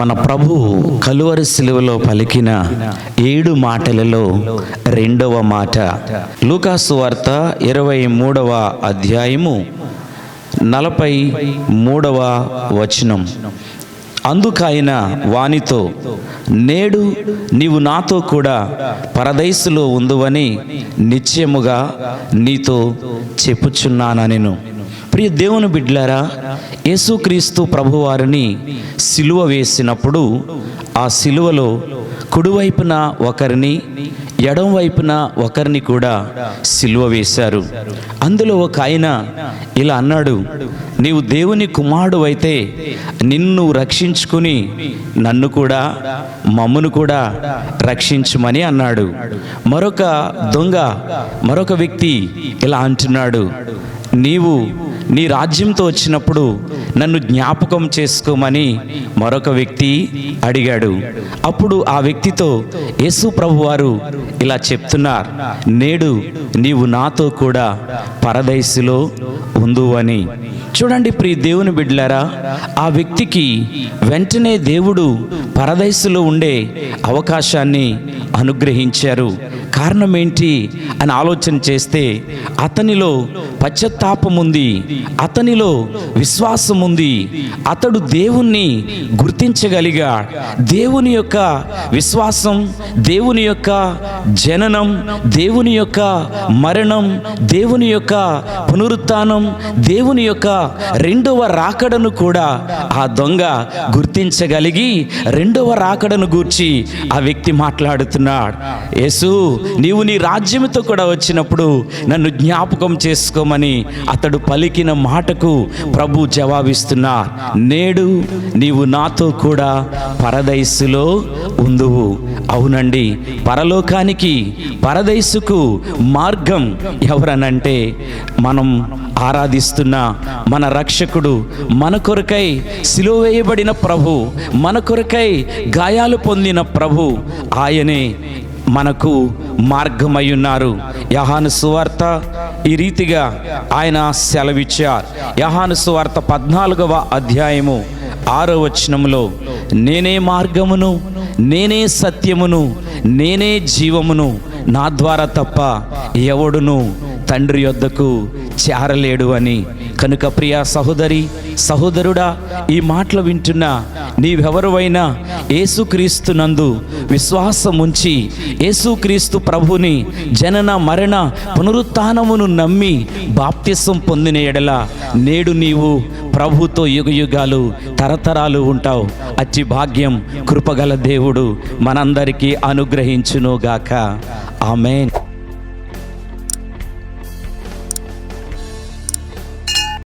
మన ప్రభు కలువరి శిలువలో పలికిన 7 మాటలలో 2వ మాట లూకాసు వార్త 23వ అధ్యాయము 43వ వచనం. అందుకైన వానితో, నేడు నీవు నాతో కూడా పరదైసులో ఉందువని నిశ్చయముగా నీతో చెప్పుచున్నానెను. ప్రియ దేవుని బిడ్డలారా, యేసుక్రీస్తు ప్రభువారిని సిలువ వేసినప్పుడు ఆ సిలువలో కుడివైపున ఒకరిని, ఎడం వైపున ఒకరిని కూడా సిలువ వేశారు. అందులో ఒక ఆయన ఇలా అన్నాడు, నీవు దేవుని కుమారుడు అయితే నిన్ను రక్షించుకుని నన్ను కూడా మమ్మును కూడా రక్షించుమని అన్నాడు. మరొక దొంగ, మరొక వ్యక్తి ఇలా అంటున్నాడు, నీవు నీ రాజ్యంతో వచ్చినప్పుడు నన్ను జ్ఞాపకం చేసుకోమని మరొక వ్యక్తి అడిగాడు. అప్పుడు ఆ వ్యక్తితో యేసు ప్రభువారు ఇలా చెప్తున్నారు, నేడు నీవు నాతో కూడా పరదైసులో ఉందు అని. చూడండి ప్రియ దేవుని బిడ్డలారా, ఆ వ్యక్తికి వెంటనే దేవుడు పరదైసులో ఉండే అవకాశాన్ని అనుగ్రహించారు. కారణం ఏంటి అని ఆలోచన చేస్తే అతనిలో పశ్చాత్తాపం ఉంది, అతనిలో విశ్వాసం ఉంది, అతడు దేవుణ్ణి గుర్తించగలిగా. దేవుని యొక్క విశ్వాసం, దేవుని యొక్క జననం, దేవుని యొక్క మరణం, దేవుని యొక్క పునరుత్థానం, దేవుని యొక్క 2వ రాకడను కూడా ఆ దొంగ గుర్తించగలిగి 2వ రాకడను గూర్చి ఆ వ్యక్తి మాట్లాడుతున్నాడు. యేసు, నీవు నీ రాజ్యంతో కూడా వచ్చినప్పుడు నన్ను జ్ఞాపకం చేసుకోమని అతడు పలికిన మాటకు ప్రభు జవాబిస్తున్నారు, నేడు నీవు నాతో కూడా పరదైసులో ఉందువు. అవునండి, పరలోకానికి, పరదైసుకు మార్గం ఎవరనంటే మనం ఆరాధిస్తున్న మన రక్షకుడు, మన కొరకై సిలువ వేయబడిన ప్రభు, మన కొరకై గాయాలు పొందిన ప్రభు, ఆయనే మనకు మార్గమై ఉన్నారు. యోహాను సువార్త ఈ రీతిగా ఆయన సెలవిచ్చారు. యోహాను సువార్త 14వ అధ్యాయము 6వ వచనములో, నేనే మార్గమును, నేనే సత్యమును, నేనే జీవమును, నా ద్వారా తప్ప ఎవడును తండ్రి యొద్దకు చేరలేడు అని. కనుక ప్రియ సహోదరి, సహోదరుడా, ఈ మాటలు వింటున్నా నీవెవరువైనా యేసుక్రీస్తు నందు విశ్వాసం ఉంచి యేసుక్రీస్తు ప్రభుని జనన మరణ పునరుత్థానమును నమ్మి బాప్తిసం పొందిన ఎడల నేడు నీవు ప్రభుతో యుగయుగాలు తరతరాలు ఉంటావు. అట్టి భాగ్యం కృపగల దేవుడు మనందరికీ అనుగ్రహించునుగాక. ఆమేన్.